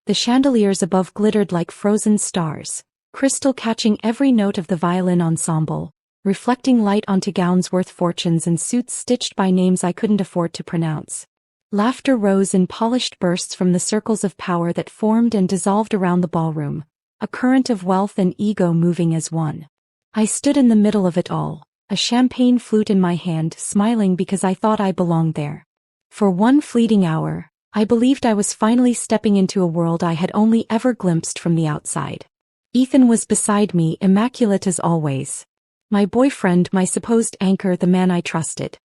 The chandeliers above glittered like frozen stars, crystal catching every note of the violin ensemble, reflecting light onto gowns worth fortunes and suits stitched by names I couldn't afford to pronounce. Laughter rose in polished bursts from the circles of power that formed and dissolved around the ballroom, a current of wealth and ego moving as one. I stood in the middle of it all, a champagne flute in my hand, smiling because I thought I belonged there. For one fleeting hour, I believed I was finally stepping into a world I had only ever glimpsed from the outside. Ethan was beside me, immaculate as always. My boyfriend, my supposed anchor, the man I trusted.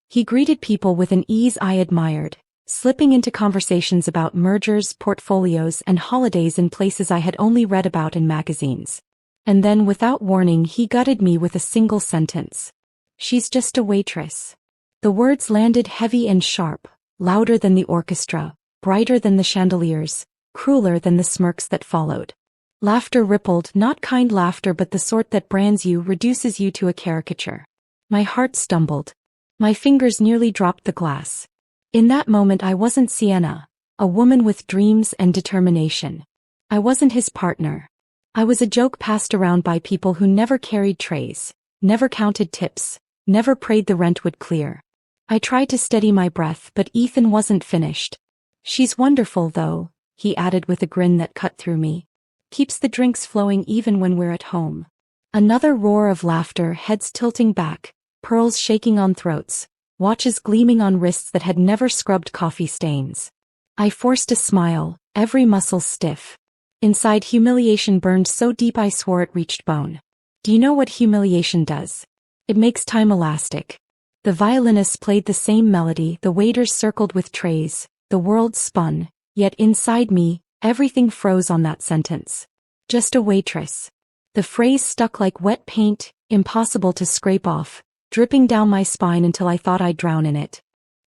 He greeted people with an ease I admired, slipping into conversations about mergers, portfolios, and holidays in places I had only read about in magazines. And then, without warning, he gutted me with a single sentence. "She's just a waitress." The words landed heavy and sharp, louder than the orchestra, brighter than the chandeliers, crueler than the smirks that followed. Laughter rippled, not kind laughter but the sort that brands you, reduces you to a caricature. My heart stumbled. My fingers nearly dropped the glass. In that moment I wasn't Sienna, a woman with dreams and determination. I wasn't his partner. I was a joke passed around by people who never carried trays, never counted tips, never prayed the rent would clear. I tried to steady my breath, but Ethan wasn't finished. "She's wonderful though," he added with a grin that cut through me. "Keeps the drinks flowing even when we're at home." Another roar of laughter, heads tilting back, pearls shaking on throats, watches gleaming on wrists that had never scrubbed coffee stains. I forced a smile, every muscle stiff. Inside, humiliation burned so deep I swore it reached bone. Do you know what humiliation does? It makes time elastic. The violinist played the same melody, the waiters circled with trays, the world spun, yet inside me, everything froze on that sentence. Just a waitress. The phrase stuck like wet paint, impossible to scrape off, dripping down my spine until I thought I'd drown in it.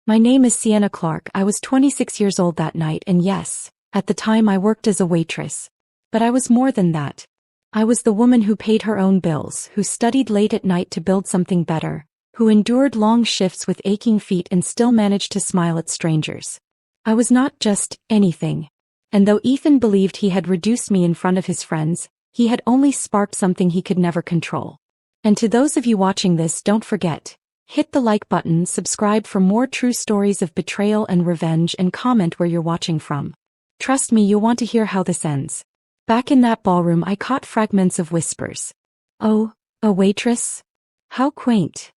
My name is Sienna Clark. I was 26 years old that night, and yes, at the time I worked as a waitress. But I was more than that. I was the woman who paid her own bills, who studied late at night to build something better, who endured long shifts with aching feet and still managed to smile at strangers. I was not just anything. And though Ethan believed he had reduced me in front of his friends, he had only sparked something he could never control. And to those of you watching this, don't forget, hit the like button, subscribe for more true stories of betrayal and revenge, and comment where you're watching from. Trust me, you'll want to hear how this ends. Back in that ballroom I caught fragments of whispers. "Oh, a waitress? How quaint.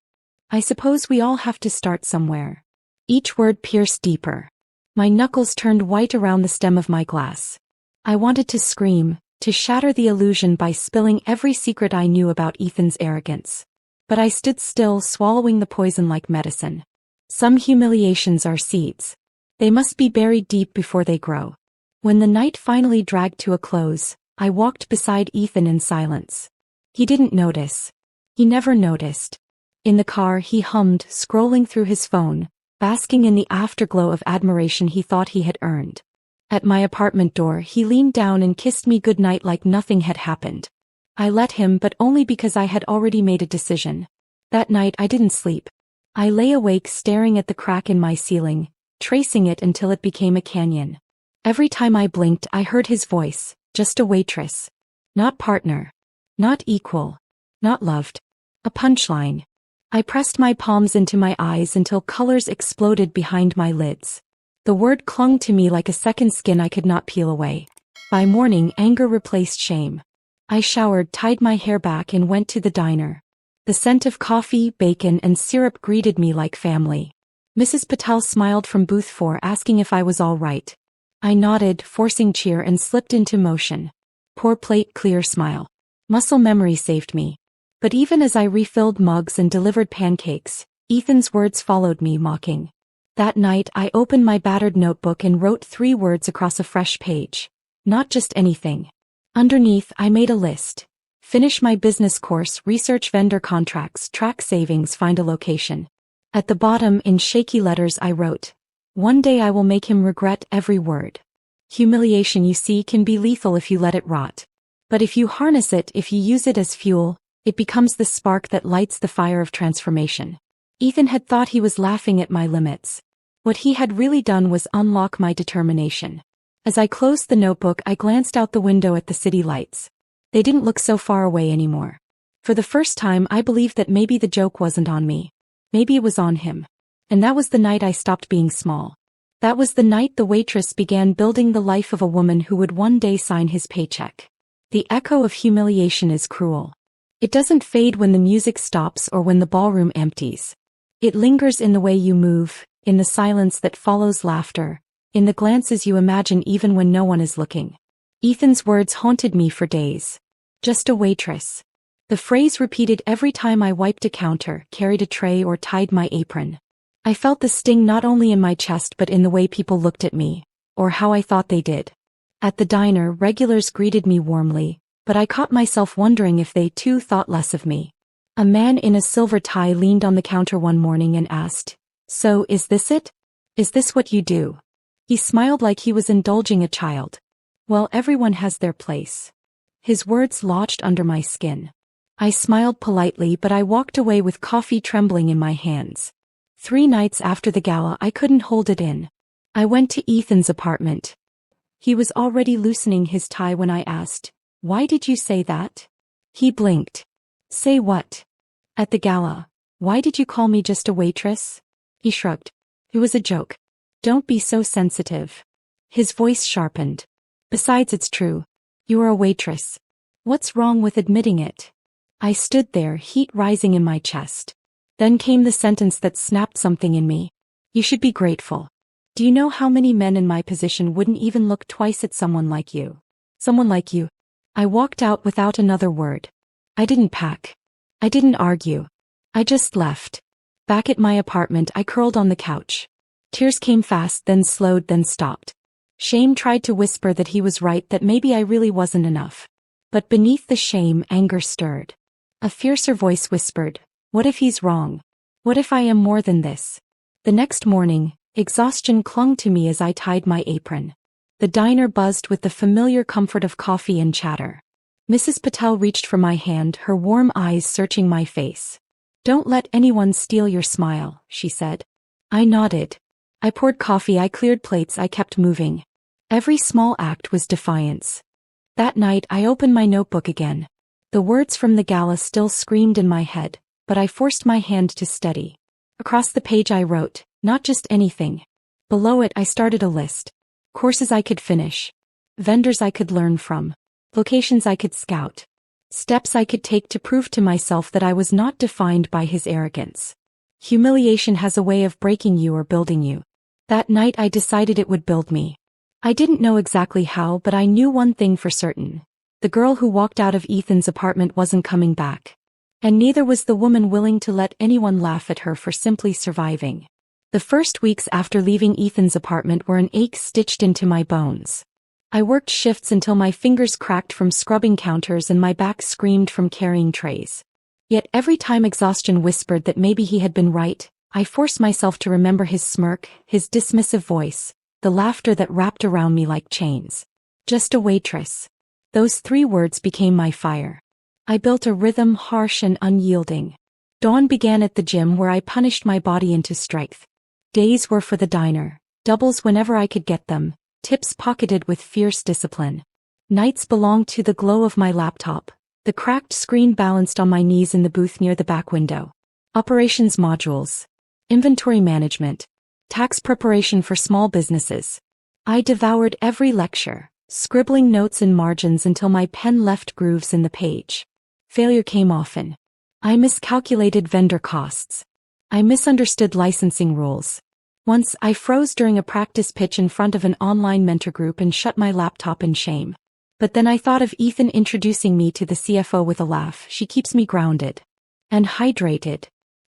I suppose we all have to start somewhere." Each word pierced deeper. My knuckles turned white around the stem of my glass. I wanted to scream, to shatter the illusion by spilling every secret I knew about Ethan's arrogance. But I stood still, swallowing the poison like medicine. Some humiliations are seeds. They must be buried deep before they grow. When the night finally dragged to a close, I walked beside Ethan in silence. He didn't notice. He never noticed. In the car he hummed, scrolling through his phone, basking in the afterglow of admiration he thought he had earned. At my apartment door he leaned down and kissed me goodnight like nothing had happened. I let him, but only because I had already made a decision. That night I didn't sleep. I lay awake staring at the crack in my ceiling, tracing it until it became a canyon. Every time I blinked I heard his voice, just a waitress. Not partner. Not equal. Not loved. A punchline. I pressed my palms into my eyes until colors exploded behind my lids. The word clung to me like a second skin I could not peel away. By morning anger replaced shame. I showered, tied my hair back, and went to the diner. The scent of coffee, bacon, and syrup greeted me like family. Mrs. Patel smiled from booth 4 asking if I was all right. I nodded, forcing cheer, and slipped into motion. Poor plate, clear smile. Muscle memory saved me. But even as I refilled mugs and delivered pancakes, Ethan's words followed me, mocking. That night I opened my battered notebook and wrote 3 words across a fresh page. Not just anything. Underneath I made a list. Finish my business course, research vendor contracts, track savings, find a location. At the bottom in shaky letters I wrote, "One day I will make him regret every word." Humiliation, you see, can be lethal if you let it rot. But if you harness it, if you use it as fuel, it becomes the spark that lights the fire of transformation. Ethan had thought he was laughing at my limits. What he had really done was unlock my determination. As I closed the notebook, I glanced out the window at the city lights. They didn't look so far away anymore. For the first time, I believed that maybe the joke wasn't on me. Maybe it was on him. And that was the night I stopped being small. That was the night the waitress began building the life of a woman who would one day sign his paycheck. The echo of humiliation is cruel. It doesn't fade when the music stops or when the ballroom empties. It lingers in the way you move, in the silence that follows laughter, in the glances you imagine even when no one is looking. Ethan's words haunted me for days. Just a waitress. The phrase repeated every time I wiped a counter, carried a tray, or tied my apron. I felt the sting not only in my chest but in the way people looked at me, or how I thought they did. At the diner, regulars greeted me warmly, but I caught myself wondering if they too thought less of me. A man in a silver tie leaned on the counter one morning and asked, "So, is this it? Is this what you do?" He smiled like he was indulging a child. "Well, everyone has their place." His words lodged under my skin. I smiled politely, but I walked away with coffee trembling in my hands. 3 nights after the gala, I couldn't hold it in. I went to Ethan's apartment. He was already loosening his tie when I asked, "Why did you say that?" He blinked. "Say what?" "At the gala. Why did you call me just a waitress?" He shrugged. "It was a joke. Don't be so sensitive." His voice sharpened. "Besides, it's true. You are a waitress. What's wrong with admitting it?" I stood there, heat rising in my chest. Then came the sentence that snapped something in me. "You should be grateful. Do you know how many men in my position wouldn't even look twice at someone like you? Someone like you." I walked out without another word. I didn't pack. I didn't argue. I just left. Back at my apartment, I curled on the couch. Tears came fast, then slowed, then stopped. Shame tried to whisper that he was right, that maybe I really wasn't enough. But beneath the shame, anger stirred. A fiercer voice whispered, "What if he's wrong? What if I am more than this?" The next morning, exhaustion clung to me as I tied my apron. The diner buzzed with the familiar comfort of coffee and chatter. Mrs. Patel reached for my hand, her warm eyes searching my face. "Don't let anyone steal your smile," she said. I nodded. I poured coffee, I cleared plates, I kept moving. Every small act was defiance. That night, I opened my notebook again. The words from the gala still screamed in my head, but I forced my hand to steady. Across the page I wrote, "Not just anything." Below it I started a list. Courses I could finish. Vendors I could learn from. Locations I could scout. Steps I could take to prove to myself that I was not defined by his arrogance. Humiliation has a way of breaking you or building you. That night I decided it would build me. I didn't know exactly how, but I knew one thing for certain. The girl who walked out of Ethan's apartment wasn't coming back. And neither was the woman willing to let anyone laugh at her for simply surviving. The first weeks after leaving Ethan's apartment were an ache stitched into my bones. I worked shifts until my fingers cracked from scrubbing counters and my back screamed from carrying trays. Yet every time exhaustion whispered that maybe he had been right, I forced myself to remember his smirk, his dismissive voice, the laughter that wrapped around me like chains. Just a waitress. Those 3 words became my fire. I built a rhythm harsh and unyielding. Dawn began at the gym where I punished my body into strength. Days were for the diner, doubles whenever I could get them, tips pocketed with fierce discipline. Nights belonged to the glow of my laptop, the cracked screen balanced on my knees in the booth near the back window. Operations modules. Inventory management. Tax preparation for small businesses. I devoured every lecture, scribbling notes in margins until my pen left grooves in the page. Failure came often. I miscalculated vendor costs. I misunderstood licensing rules. Once, I froze during a practice pitch in front of an online mentor group and shut my laptop in shame. But then I thought of Ethan introducing me to the CFO with a laugh. "She keeps me grounded and hydrated."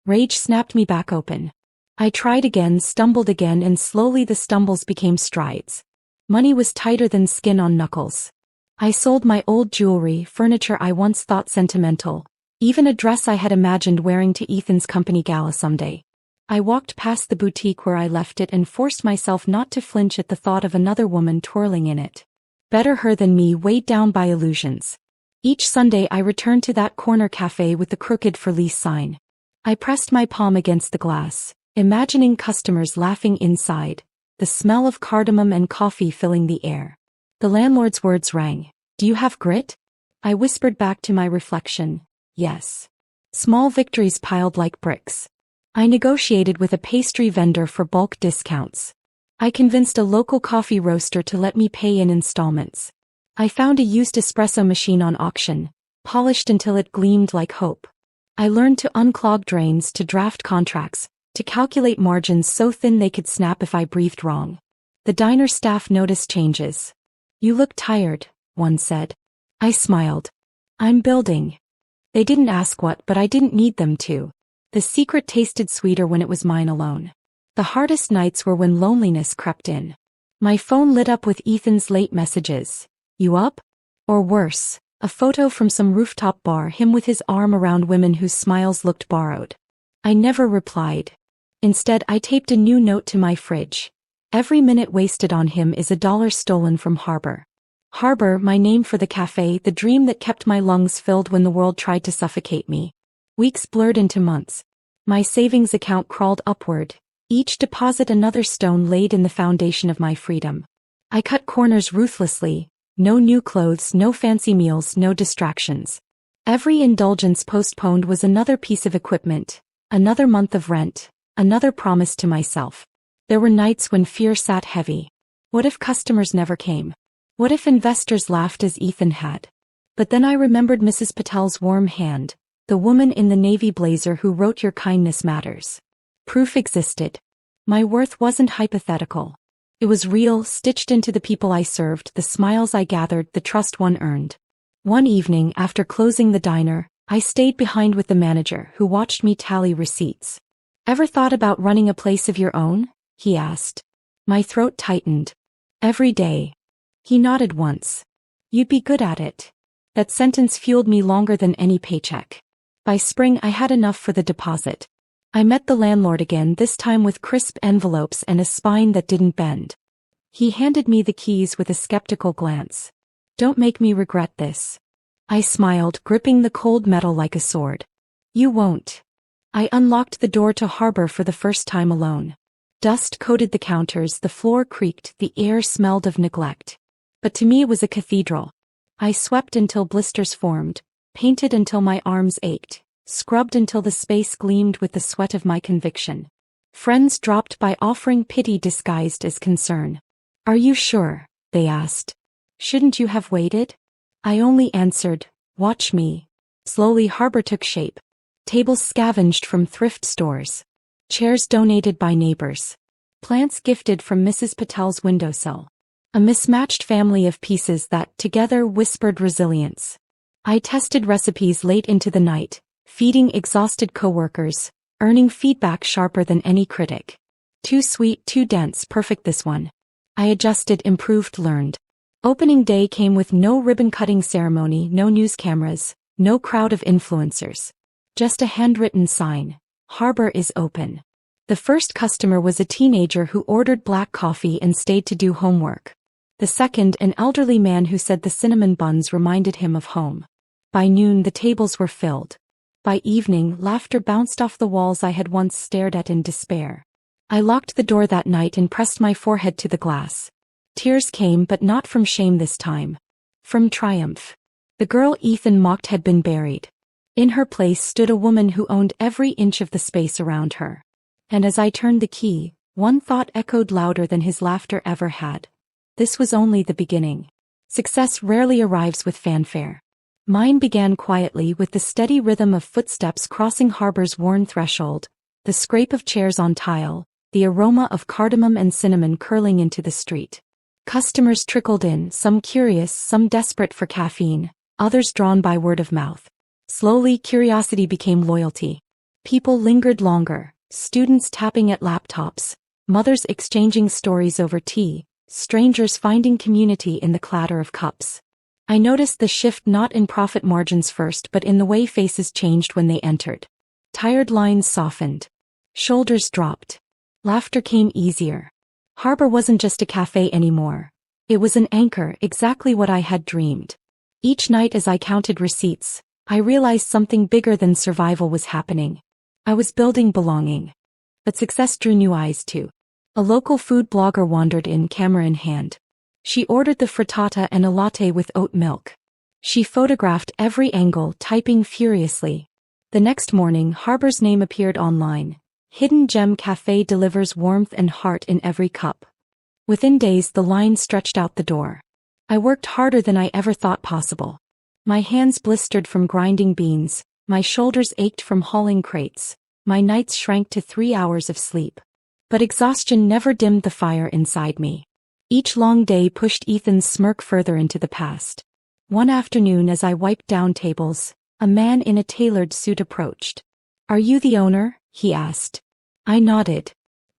Rage snapped me back open. I tried again, stumbled again, and slowly the stumbles became strides. Money was tighter than skin on knuckles. I sold my old jewelry, furniture I once thought sentimental, even a dress I had imagined wearing to Ethan's company gala someday. I walked past the boutique where I left it and forced myself not to flinch at the thought of another woman twirling in it. Better her than me, weighed down by illusions. Each Sunday I returned to that corner cafe with the crooked for lease sign. I pressed my palm against the glass, imagining customers laughing inside, the smell of cardamom and coffee filling the air. The landlord's words rang. "Do you have grit?" I whispered back to my reflection, "Yes." Small victories piled like bricks. I negotiated with a pastry vendor for bulk discounts. I convinced a local coffee roaster to let me pay in installments. I found a used espresso machine on auction, polished until it gleamed like hope. I learned to unclog drains, to draft contracts, to calculate margins so thin they could snap if I breathed wrong. The diner staff noticed changes. "You look tired," one said. I smiled. "I'm building." They didn't ask what, but I didn't need them to. The secret tasted sweeter when it was mine alone. The hardest nights were when loneliness crept in. My phone lit up with Ethan's late messages. "You up?" Or worse, a photo from some rooftop bar, him with his arm around women whose smiles looked borrowed. I never replied. Instead, I taped a new note to my fridge. "Every minute wasted on him is $1 stolen from Harbor." Harbor, my name for the cafe, the dream that kept my lungs filled when the world tried to suffocate me. Weeks blurred into months. My savings account crawled upward, each deposit another stone laid in the foundation of my freedom. I cut corners ruthlessly. No new clothes, no fancy meals, no distractions. Every indulgence postponed was another piece of equipment, another month of rent, another promise to myself. There were nights when fear sat heavy. What if customers never came? What if investors laughed as Ethan had? But then I remembered Mrs. Patel's warm hand, the woman in the navy blazer who wrote "Your kindness matters." Proof existed. My worth wasn't hypothetical. It was real, stitched into the people I served, the smiles I gathered, the trust one earned. One evening, after closing the diner, I stayed behind with the manager, who watched me tally receipts. "Ever thought about running a place of your own?" he asked. My throat tightened. "Every day." He nodded once. "You'd be good at it." That sentence fueled me longer than any paycheck. By spring, I had enough for the deposit. I met the landlord again, this time with crisp envelopes and a spine that didn't bend. He handed me the keys with a skeptical glance. "Don't make me regret this." I smiled, gripping the cold metal like a sword. "You won't." I unlocked the door to Harbor for the first time alone. Dust coated the counters, the floor creaked, the air smelled of neglect. But to me it was a cathedral. I swept until blisters formed, painted until my arms ached, scrubbed until the space gleamed with the sweat of my conviction. Friends dropped by offering pity disguised as concern. "Are you sure?" they asked. "Shouldn't you have waited?" I only answered, "Watch me." Slowly Harbor took shape. Tables scavenged from thrift stores. Chairs donated by neighbors. Plants gifted from Mrs. Patel's windowsill. A mismatched family of pieces that, together, whispered resilience. I tested recipes late into the night, feeding exhausted coworkers, earning feedback sharper than any critic. Too sweet, too dense, perfect this one. I adjusted, improved, learned. Opening day came with no ribbon-cutting ceremony, no news cameras, no crowd of influencers. Just a handwritten sign. "Harbor is open." The first customer was a teenager who ordered black coffee and stayed to do homework. The second, an elderly man who said the cinnamon buns reminded him of home. By noon, the tables were filled. By evening, laughter bounced off the walls I had once stared at in despair. I locked the door that night and pressed my forehead to the glass. Tears came, but not from shame this time. From triumph. The girl Ethan mocked had been buried. In her place stood a woman who owned every inch of the space around her. And as I turned the key, one thought echoed louder than his laughter ever had. This was only the beginning. Success rarely arrives with fanfare. Mine began quietly, with the steady rhythm of footsteps crossing Harbor's worn threshold, the scrape of chairs on tile, the aroma of cardamom and cinnamon curling into the street. Customers trickled in, some curious, some desperate for caffeine, others drawn by word of mouth. Slowly, curiosity became loyalty. People lingered longer, students tapping at laptops, mothers exchanging stories over tea, strangers finding community in the clatter of cups. I noticed the shift not in profit margins first, but in the way faces changed when they entered. Tired lines softened. Shoulders dropped. Laughter came easier. Harbor wasn't just a cafe anymore. It was an anchor, exactly what I had dreamed. Each night as I counted receipts, I realized something bigger than survival was happening. I was building belonging. But success drew new eyes too. A local food blogger wandered in, camera in hand. She ordered the frittata and a latte with oat milk. She photographed every angle, typing furiously. The next morning, Harbor's name appeared online. Hidden Gem Cafe delivers warmth and heart in every cup. Within days, the line stretched out the door. I worked harder than I ever thought possible. My hands blistered from grinding beans, my shoulders ached from hauling crates, my nights shrank to 3 hours of sleep. But exhaustion never dimmed the fire inside me. Each long day pushed Ethan's smirk further into the past. One afternoon, as I wiped down tables, a man in a tailored suit approached. "Are you the owner?" he asked. I nodded.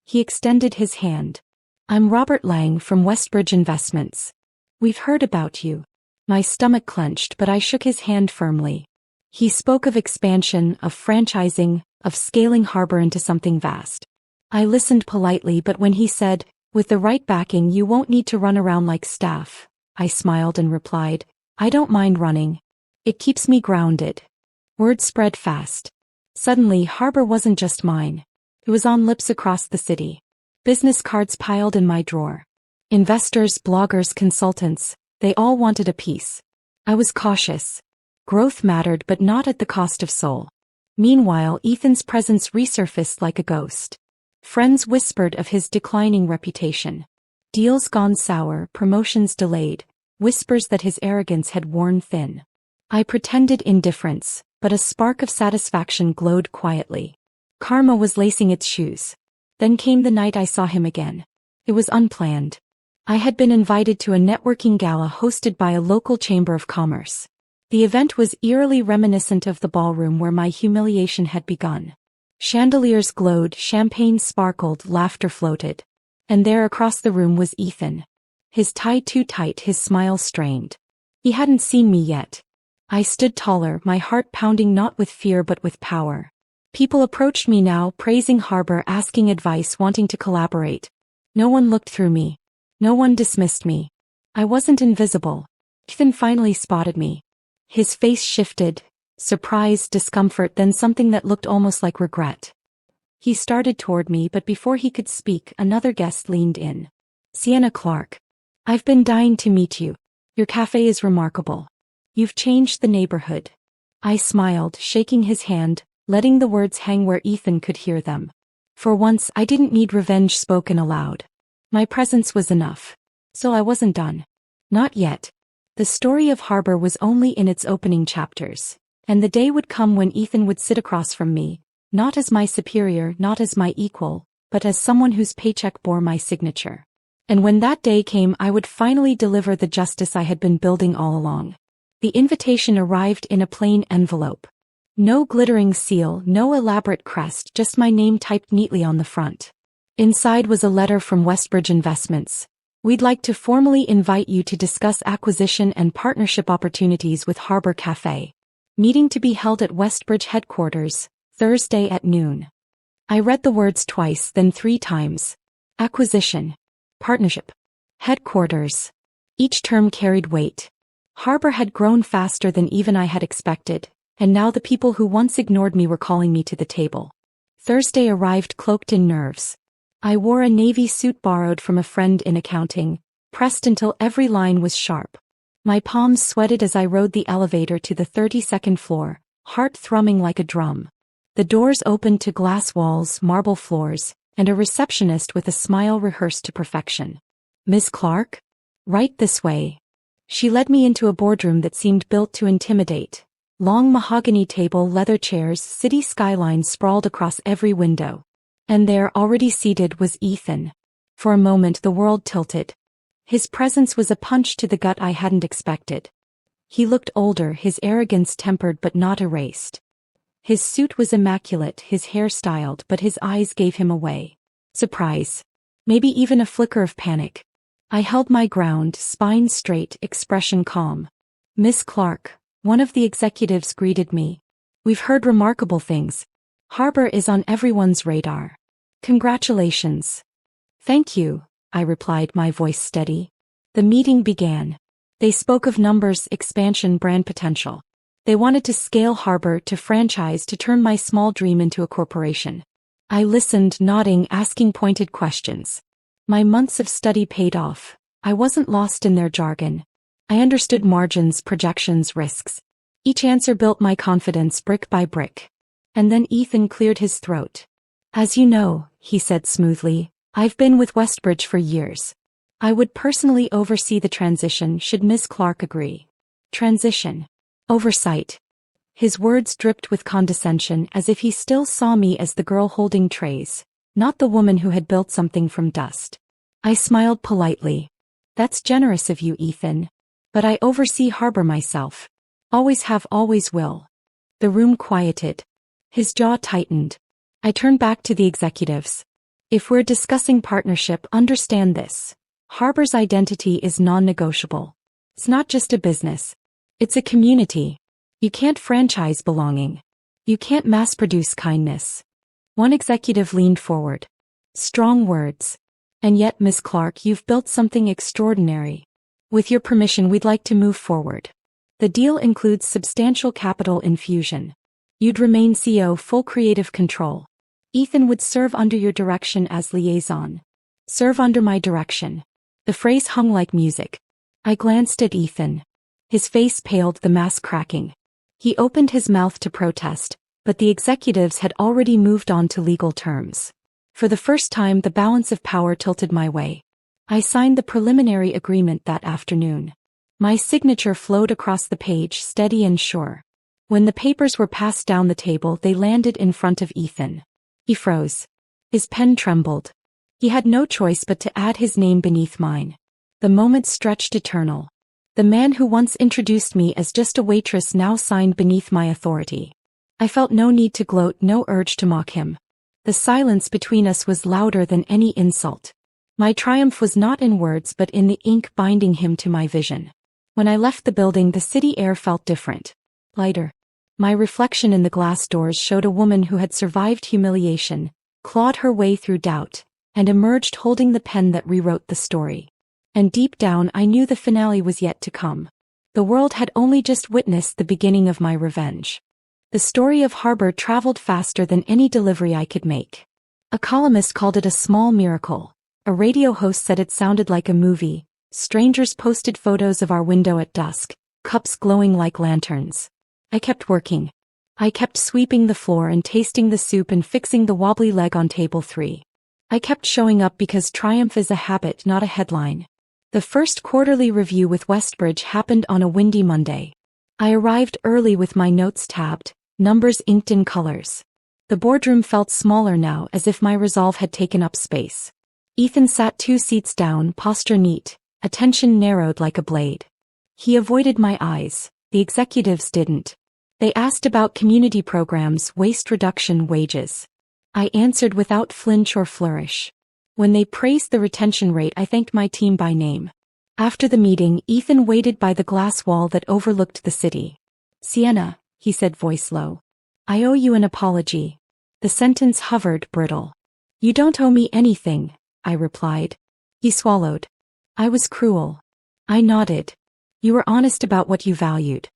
He extended his hand. "I'm Robert Lang from Westbridge Investments. We've heard about you." My stomach clenched, but I shook his hand firmly. He spoke of expansion, of franchising, of scaling Harbor into something vast. I listened politely, but when he said, "With the right backing you won't need to run around like staff," I smiled and replied, "I don't mind running. It keeps me grounded." Word spread fast. Suddenly, Harbor wasn't just mine. It was on lips across the city. Business cards piled in my drawer. Investors, bloggers, consultants, they all wanted a piece. I was cautious. Growth mattered, but not at the cost of soul. Meanwhile, Ethan's presence resurfaced like a ghost. Friends whispered of his declining reputation. Deals gone sour, promotions delayed, whispers that his arrogance had worn thin. I pretended indifference, but a spark of satisfaction glowed quietly. Karma was lacing its shoes. Then came the night I saw him again. It was unplanned. I had been invited to a networking gala hosted by a local chamber of commerce. The event was eerily reminiscent of the ballroom where my humiliation had begun. Chandeliers glowed, champagne sparkled, laughter floated. And there across the room was Ethan. His tie too tight, his smile strained. He hadn't seen me yet. I stood taller, my heart pounding not with fear but with power. People approached me now, praising Harbor, asking advice, wanting to collaborate. No one looked through me. No one dismissed me. I wasn't invisible. Ethan finally spotted me. His face shifted, surprise, discomfort, then something that looked almost like regret. He started toward me, but before he could speak, another guest leaned in. "Sienna Clark. I've been dying to meet you. Your cafe is remarkable. You've changed the neighborhood." I smiled, shaking his hand, letting the words hang where Ethan could hear them. For once, I didn't need revenge spoken aloud. My presence was enough. So I wasn't done. Not yet. The story of Harbor was only in its opening chapters. And the day would come when Ethan would sit across from me, not as my superior, not as my equal, but as someone whose paycheck bore my signature. And when that day came, I would finally deliver the justice I had been building all along. The invitation arrived in a plain envelope. No glittering seal, no elaborate crest, just my name typed neatly on the front. Inside was a letter from Westbridge Investments. "We'd like to formally invite you to discuss acquisition and partnership opportunities with Harbor Cafe. Meeting to be held at Westbridge headquarters, Thursday at noon." I read the words twice, then 3 times. Acquisition. Partnership. Headquarters. Each term carried weight. Harbor had grown faster than even I had expected, and now the people who once ignored me were calling me to the table. Thursday arrived cloaked in nerves. I wore a navy suit borrowed from a friend in accounting, pressed until every line was sharp. My palms sweated as I rode the elevator to the 32nd floor, heart thrumming like a drum. The doors opened to glass walls, marble floors, and a receptionist with a smile rehearsed to perfection. "Miss Clark? Right this way." She led me into a boardroom that seemed built to intimidate. Long mahogany table, leather chairs, city skylines sprawled across every window. And there, already seated, was Ethan. For a moment the world tilted. His presence was a punch to the gut I hadn't expected. He looked older, his arrogance tempered but not erased. His suit was immaculate, his hair styled, but his eyes gave him away. Surprise. Maybe even a flicker of panic. I held my ground, spine straight, expression calm. "Miss Clark," one of the executives greeted me. "We've heard remarkable things. Harbor is on everyone's radar. Congratulations." "Thank you," I replied, my voice steady. The meeting began. They spoke of numbers, expansion, brand potential. They wanted to scale Harbor, to franchise, to turn my small dream into a corporation. I listened, nodding, asking pointed questions. My months of study paid off. I wasn't lost in their jargon. I understood margins, projections, risks. Each answer built my confidence brick by brick. And then Ethan cleared his throat. As you know, he said smoothly, I've been with Westbridge for years. I would personally oversee the transition should Ms. Clark agree. Transition. Oversight. His words dripped with condescension as if he still saw me as the girl holding trays, not the woman who had built something from dust. I smiled politely. That's generous of you, Ethan. But I oversee Harbor myself. Always have, always will. The room quieted. His jaw tightened. I turned back to the executives. If we're discussing partnership, understand this. Harbor's identity is non-negotiable. It's not just a business. It's a community. You can't franchise belonging. You can't mass-produce kindness. One executive leaned forward. Strong words. And yet, Ms. Clark, you've built something extraordinary. With your permission, we'd like to move forward. The deal includes substantial capital infusion. You'd remain CEO, full creative control. Ethan would serve under your direction as liaison. Serve under my direction. The phrase hung like music. I glanced at Ethan. His face paled, the mask cracking. He opened his mouth to protest, but the executives had already moved on to legal terms. For the first time, the balance of power tilted my way. I signed the preliminary agreement that afternoon. My signature flowed across the page, steady and sure. When the papers were passed down the table, they landed in front of Ethan. He froze. His pen trembled. He had no choice but to add his name beneath mine. The moment stretched eternal. The man who once introduced me as just a waitress now signed beneath my authority. I felt no need to gloat, no urge to mock him. The silence between us was louder than any insult. My triumph was not in words but in the ink binding him to my vision. When I left the building, the city air felt different. Lighter. My reflection in the glass doors showed a woman who had survived humiliation, clawed her way through doubt, and emerged holding the pen that rewrote the story. And deep down I knew the finale was yet to come. The world had only just witnessed the beginning of my revenge. The story of Harbor traveled faster than any delivery I could make. A columnist called it a small miracle. A radio host said it sounded like a movie. Strangers posted photos of our window at dusk, cups glowing like lanterns. I kept working. I kept sweeping the floor and tasting the soup and fixing the wobbly leg on table 3. I kept showing up because triumph is a habit, not a headline. The first quarterly review with Westbridge happened on a windy Monday. I arrived early with my notes tabbed, numbers inked in colors. The boardroom felt smaller now, as if my resolve had taken up space. Ethan sat 2 seats down, posture neat, attention narrowed like a blade. He avoided my eyes. The executives didn't. They asked about community programs, waste reduction, wages. I answered without flinch or flourish. When they praised the retention rate, I thanked my team by name. After the meeting, Ethan waited by the glass wall that overlooked the city. Sienna, he said, voice low. I owe you an apology. The sentence hovered, brittle. You don't owe me anything, I replied. He swallowed. I was cruel. I nodded. You were honest about what you valued.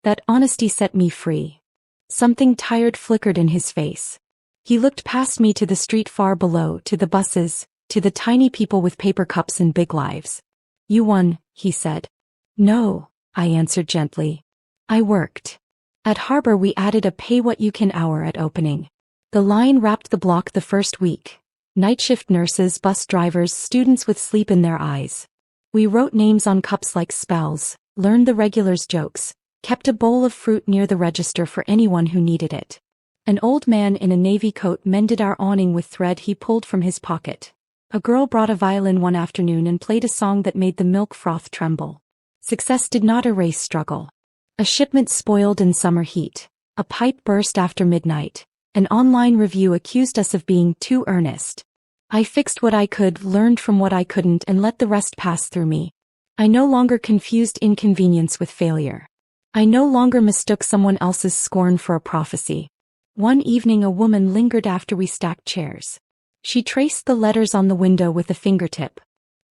That honesty set me free. Something tired flickered in his face. He looked past me to the street far below, to the buses, to the tiny people with paper cups and big lives. You won, he said. No, I answered gently. I worked. At Harbor we added a pay-what-you-can hour at opening. The line wrapped the block the first week. Night shift nurses, bus drivers, students with sleep in their eyes. We wrote names on cups like spells, learned the regulars' jokes, kept a bowl of fruit near the register for anyone who needed it. An old man in a navy coat mended our awning with thread he pulled from his pocket. A girl brought a violin one afternoon and played a song that made the milk froth tremble. Success did not erase struggle. A shipment spoiled in summer heat. A pipe burst after midnight. An online review accused us of being too earnest. I fixed what I could, learned from what I couldn't, and let the rest pass through me. I no longer confused inconvenience with failure. I no longer mistook someone else's scorn for a prophecy. One evening a woman lingered after we stacked chairs. She traced the letters on the window with a fingertip.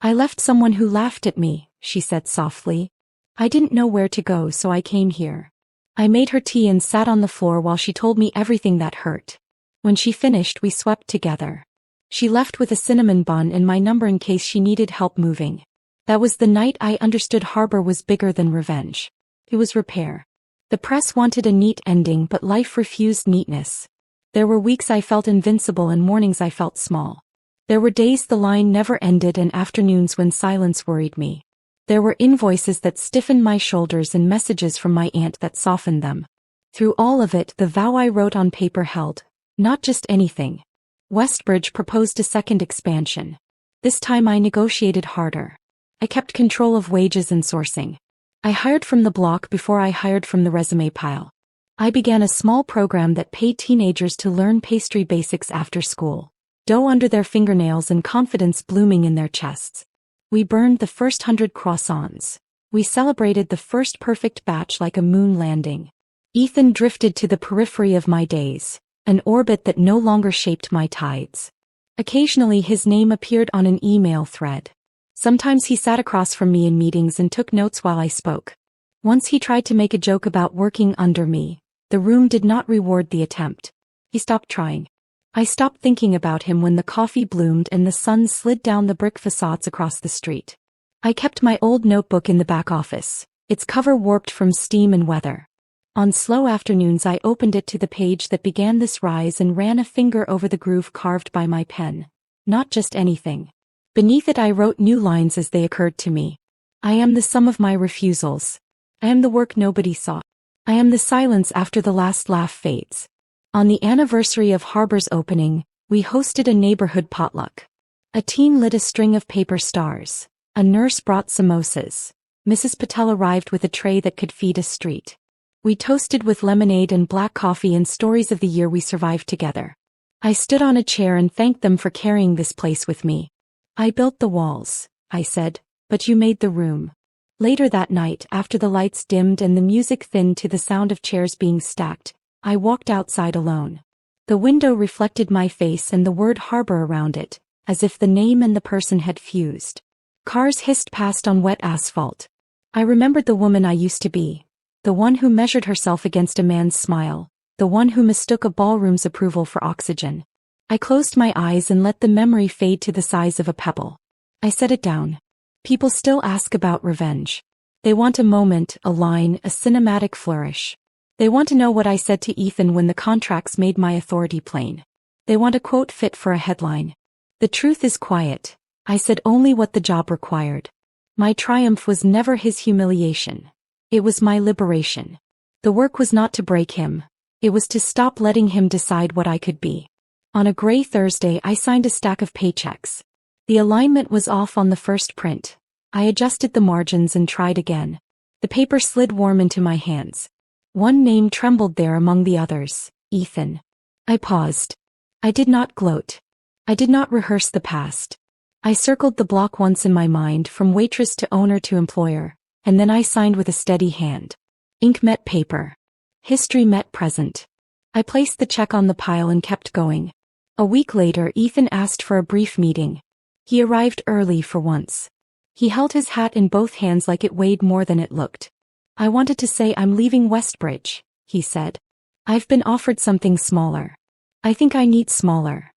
I left someone who laughed at me, she said softly. I didn't know where to go, so I came here. I made her tea and sat on the floor while she told me everything that hurt. When she finished, we swept together. She left with a cinnamon bun and my number in case she needed help moving. That was the night I understood Harbor was bigger than revenge. It was repair. The press wanted a neat ending, but life refused neatness. There were weeks I felt invincible and mornings I felt small. There were days the line never ended and afternoons when silence worried me. There were invoices that stiffened my shoulders and messages from my aunt that softened them. Through all of it, the vow I wrote on paper held. Not just anything. Westbridge proposed a second expansion. This time I negotiated harder. I kept control of wages and sourcing. I hired from the block before I hired from the resume pile. I began a small program that paid teenagers to learn pastry basics after school. Dough under their fingernails and confidence blooming in their chests. We burned the first 100 croissants. We celebrated the first perfect batch like a moon landing. Ethan drifted to the periphery of my days, an orbit that no longer shaped my tides. Occasionally his name appeared on an email thread. Sometimes he sat across from me in meetings and took notes while I spoke. Once he tried to make a joke about working under me. The room did not reward the attempt. He stopped trying. I stopped thinking about him when the coffee bloomed and the sun slid down the brick facades across the street. I kept my old notebook in the back office, its cover warped from steam and weather. On slow afternoons I opened it to the page that began this rise and ran a finger over the groove carved by my pen. Not just anything. Beneath it I wrote new lines as they occurred to me. I am the sum of my refusals. I am the work nobody saw. I am the silence after the last laugh fades. On the anniversary of Harbor's opening, we hosted a neighborhood potluck. A teen lit a string of paper stars. A nurse brought samosas. Mrs. Patel arrived with a tray that could feed a street. We toasted with lemonade and black coffee and stories of the year we survived together. I stood on a chair and thanked them for carrying this place with me. I built the walls, I said, but you made the room. Later that night, after the lights dimmed and the music thinned to the sound of chairs being stacked, I walked outside alone. The window reflected my face and the word Harbor around it, as if the name and the person had fused. Cars hissed past on wet asphalt. I remembered the woman I used to be. The one who measured herself against a man's smile. The one who mistook a ballroom's approval for oxygen. I closed my eyes and let the memory fade to the size of a pebble. I set it down. People still ask about revenge. They want a moment, a line, a cinematic flourish. They want to know what I said to Ethan when the contracts made my authority plain. They want a quote fit for a headline. The truth is quiet. I said only what the job required. My triumph was never his humiliation. It was my liberation. The work was not to break him. It was to stop letting him decide what I could be. On a gray Thursday I signed a stack of paychecks. The alignment was off on the first print. I adjusted the margins and tried again. The paper slid warm into my hands. One name trembled there among the others, Ethan. I paused. I did not gloat. I did not rehearse the past. I circled the block once in my mind from waitress to owner to employer, and then I signed with a steady hand. Ink met paper. History met present. I placed the check on the pile and kept going. A week later Ethan asked for a brief meeting. He arrived early for once. He held his hat in both hands like it weighed more than it looked. I wanted to say I'm leaving Westbridge, he said. I've been offered something smaller. I think I need smaller.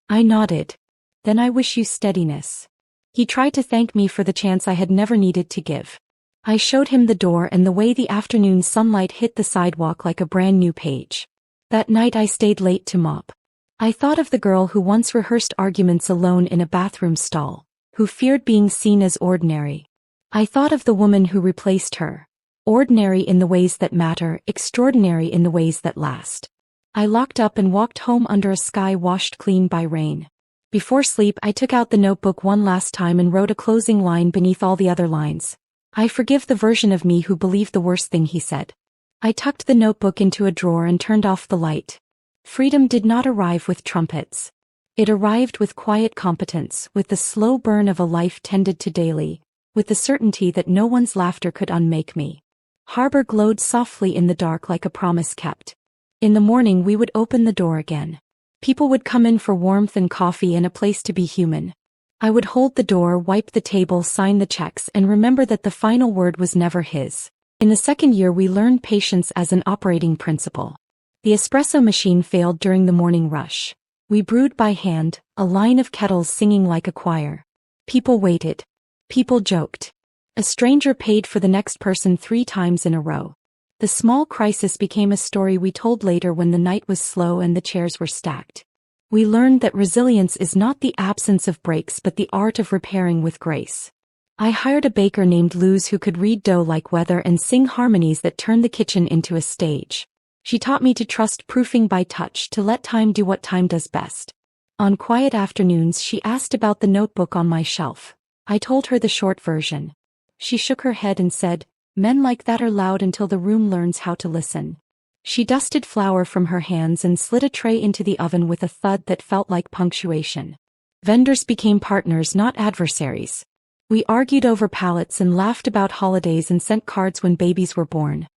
I nodded. Then I wish you steadiness. He tried to thank me for the chance I had never needed to give. I showed him the door and the way the afternoon sunlight hit the sidewalk like a brand new page. That night I stayed late to mop. I thought of the girl who once rehearsed arguments alone in a bathroom stall, who feared being seen as ordinary. I thought of the woman who replaced her. Ordinary in the ways that matter, extraordinary in the ways that last. I locked up and walked home under a sky washed clean by rain. Before sleep I took out the notebook one last time and wrote a closing line beneath all the other lines. I forgive the version of me who believed the worst thing he said. I tucked the notebook into a drawer and turned off the light. Freedom did not arrive with trumpets. It arrived with quiet competence, with the slow burn of a life tended to daily, with the certainty that no one's laughter could unmake me. Harbor glowed softly in the dark like a promise kept. In the morning we would open the door again. People would come in for warmth and coffee and a place to be human. I would hold the door, wipe the table, sign the checks, and remember that the final word was never his. In the second year we learned patience as an operating principle. The espresso machine failed during the morning rush. We brewed by hand, a line of kettles singing like a choir. People waited. People joked. A stranger paid for the next person 3 times in a row. The small crisis became a story we told later when the night was slow and the chairs were stacked. We learned that resilience is not the absence of breaks but the art of repairing with grace. I hired a baker named Luz who could read dough like weather and sing harmonies that turned the kitchen into a stage. She taught me to trust proofing by touch, to let time do what time does best. On quiet afternoons she asked about the notebook on my shelf. I told her the short version. She shook her head and said, "Men like that are loud until the room learns how to listen." She dusted flour from her hands and slid a tray into the oven with a thud that felt like punctuation. Vendors became partners, not adversaries. We argued over pallets and laughed about holidays and sent cards when babies were born.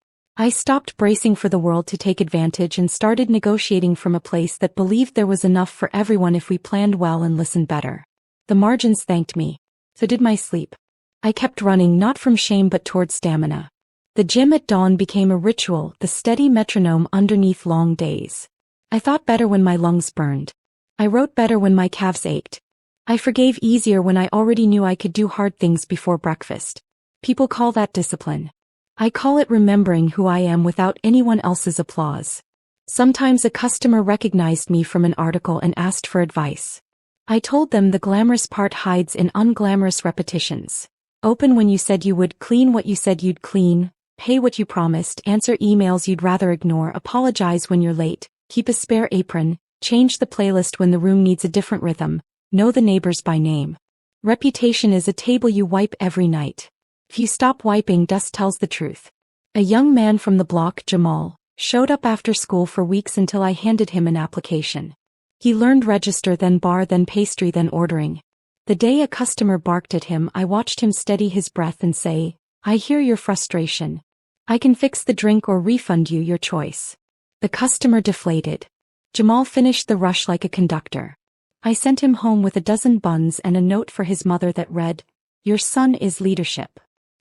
I stopped bracing for the world to take advantage and started negotiating from a place that believed there was enough for everyone if we planned well and listened better. The margins thanked me. So did my sleep. I kept running, not from shame but toward stamina. The gym at dawn became a ritual, the steady metronome underneath long days. I thought better when my lungs burned. I wrote better when my calves ached. I forgave easier when I already knew I could do hard things before breakfast. People call that discipline. I call it remembering who I am without anyone else's applause. Sometimes a customer recognized me from an article and asked for advice. I told them the glamorous part hides in unglamorous repetitions. Open when you said you would, clean what you said you'd clean, pay what you promised, answer emails you'd rather ignore, apologize when you're late, keep a spare apron, change the playlist when the room needs a different rhythm, know the neighbors by name. Reputation is a table you wipe every night. If you stop wiping, dust tells the truth. A young man from the block, Jamal, showed up after school for weeks until I handed him an application. He learned register, then bar, then pastry, then ordering. The day a customer barked at him, I watched him steady his breath and say, "I hear your frustration. I can fix the drink or refund you, your choice." The customer deflated. Jamal finished the rush like a conductor. I sent him home with a dozen buns and a note for his mother that read, "Your son is leadership."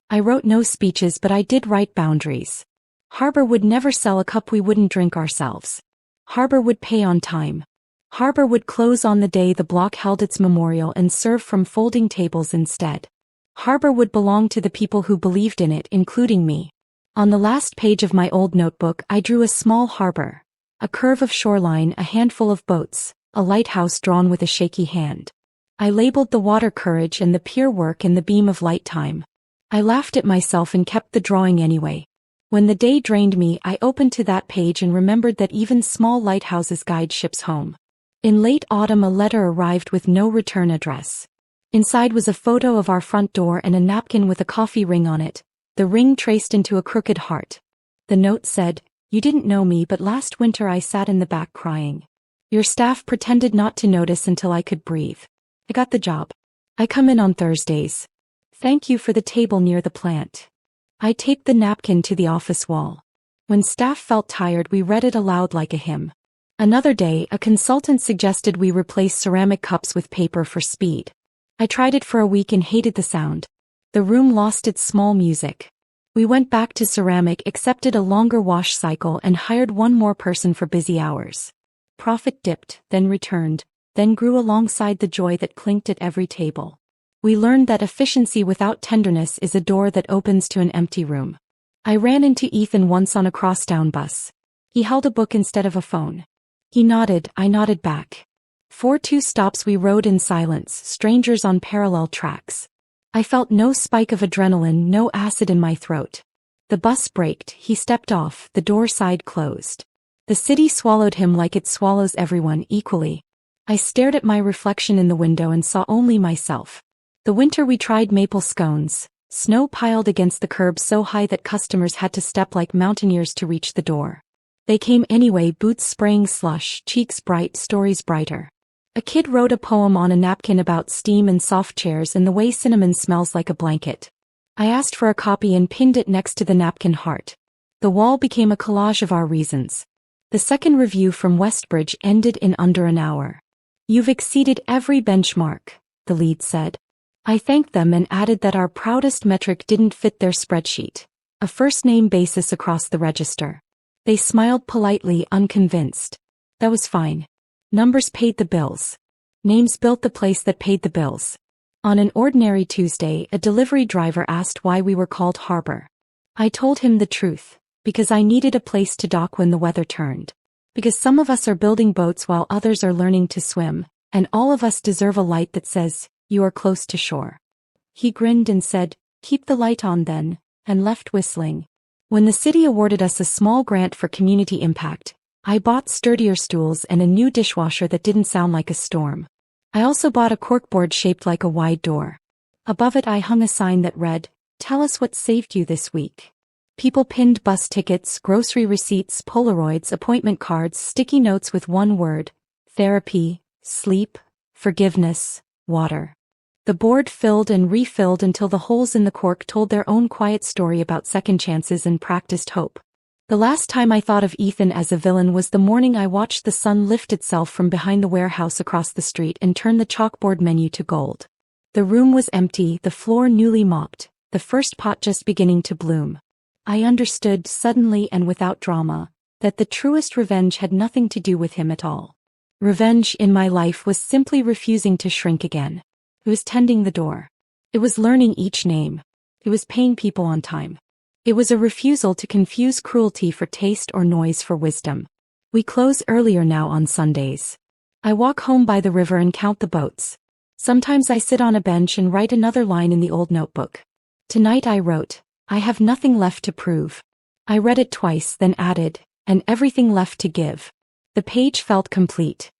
I wrote no speeches, but I did write boundaries. Harbor would never sell a cup we wouldn't drink ourselves. Harbor would pay on time. Harbor would close on the day the block held its memorial and serve from folding tables instead. Harbor would belong to the people who believed in it, including me. On the last page of my old notebook I drew a small harbor. A curve of shoreline, a handful of boats, a lighthouse drawn with a shaky hand. I labeled the water courage and the pier work and the beam of light time. I laughed at myself and kept the drawing anyway. When the day drained me, I opened to that page and remembered that even small lighthouses guide ships home. In late autumn a letter arrived with no return address. Inside was a photo of our front door and a napkin with a coffee ring on it, the ring traced into a crooked heart. The note said, "You didn't know me, but last winter I sat in the back crying. Your staff pretended not to notice until I could breathe. I got the job. I come in on Thursdays. Thank you for the table near the plant." I taped the napkin to the office wall. When staff felt tired, we read it aloud like a hymn. Another day, a consultant suggested we replace ceramic cups with paper for speed. I tried it for a week and hated the sound. The room lost its small music. We went back to ceramic, accepted a longer wash cycle, and hired one more person for busy hours. Profit dipped, then returned, then grew alongside the joy that clinked at every table. We learned that efficiency without tenderness is a door that opens to an empty room. I ran into Ethan once on a crosstown bus. He held a book instead of a phone. He nodded, I nodded back. For 2 stops we rode in silence, strangers on parallel tracks. I felt no spike of adrenaline, no acid in my throat. The bus braked, he stepped off, the door side closed. The city swallowed him like it swallows everyone equally. I stared at my reflection in the window and saw only myself. The winter we tried maple scones. Snow piled against the curb so high that customers had to step like mountaineers to reach the door. They came anyway, boots spraying slush, cheeks bright, stories brighter. A kid wrote a poem on a napkin about steam and soft chairs and the way cinnamon smells like a blanket. I asked for a copy and pinned it next to the napkin heart. The wall became a collage of our reasons. The second review from Westbridge ended in under an hour. "You've exceeded every benchmark," the lead said. I thanked them and added that our proudest metric didn't fit their spreadsheet. A first-name basis across the register. They smiled politely, unconvinced. That was fine. Numbers paid the bills. Names built the place that paid the bills. On an ordinary Tuesday, a delivery driver asked why we were called Harbor. I told him the truth. Because I needed a place to dock when the weather turned. Because some of us are building boats while others are learning to swim, and all of us deserve a light that says, you are close to shore. He grinned and said, keep the light on then, and left whistling. When the city awarded us a small grant for community impact, I bought sturdier stools and a new dishwasher that didn't sound like a storm. I also bought a corkboard shaped like a wide door. Above it I hung a sign that read, tell us what saved you this week. People pinned bus tickets, grocery receipts, Polaroids, appointment cards, sticky notes with one word: therapy, sleep, forgiveness, water. The board filled and refilled until the holes in the cork told their own quiet story about second chances and practiced hope. The last time I thought of Ethan as a villain was the morning I watched the sun lift itself from behind the warehouse across the street and turn the chalkboard menu to gold. The room was empty, the floor newly mopped, the first pot just beginning to bloom. I understood, suddenly and without drama, that the truest revenge had nothing to do with him at all. Revenge in my life was simply refusing to shrink again. It was tending the door. It was learning each name. It was paying people on time. It was a refusal to confuse cruelty for taste or noise for wisdom. We close earlier now on Sundays. I walk home by the river and count the boats. Sometimes I sit on a bench and write another line in the old notebook. Tonight I wrote, I have nothing left to prove. I read it twice, then added, and everything left to give. The page felt complete.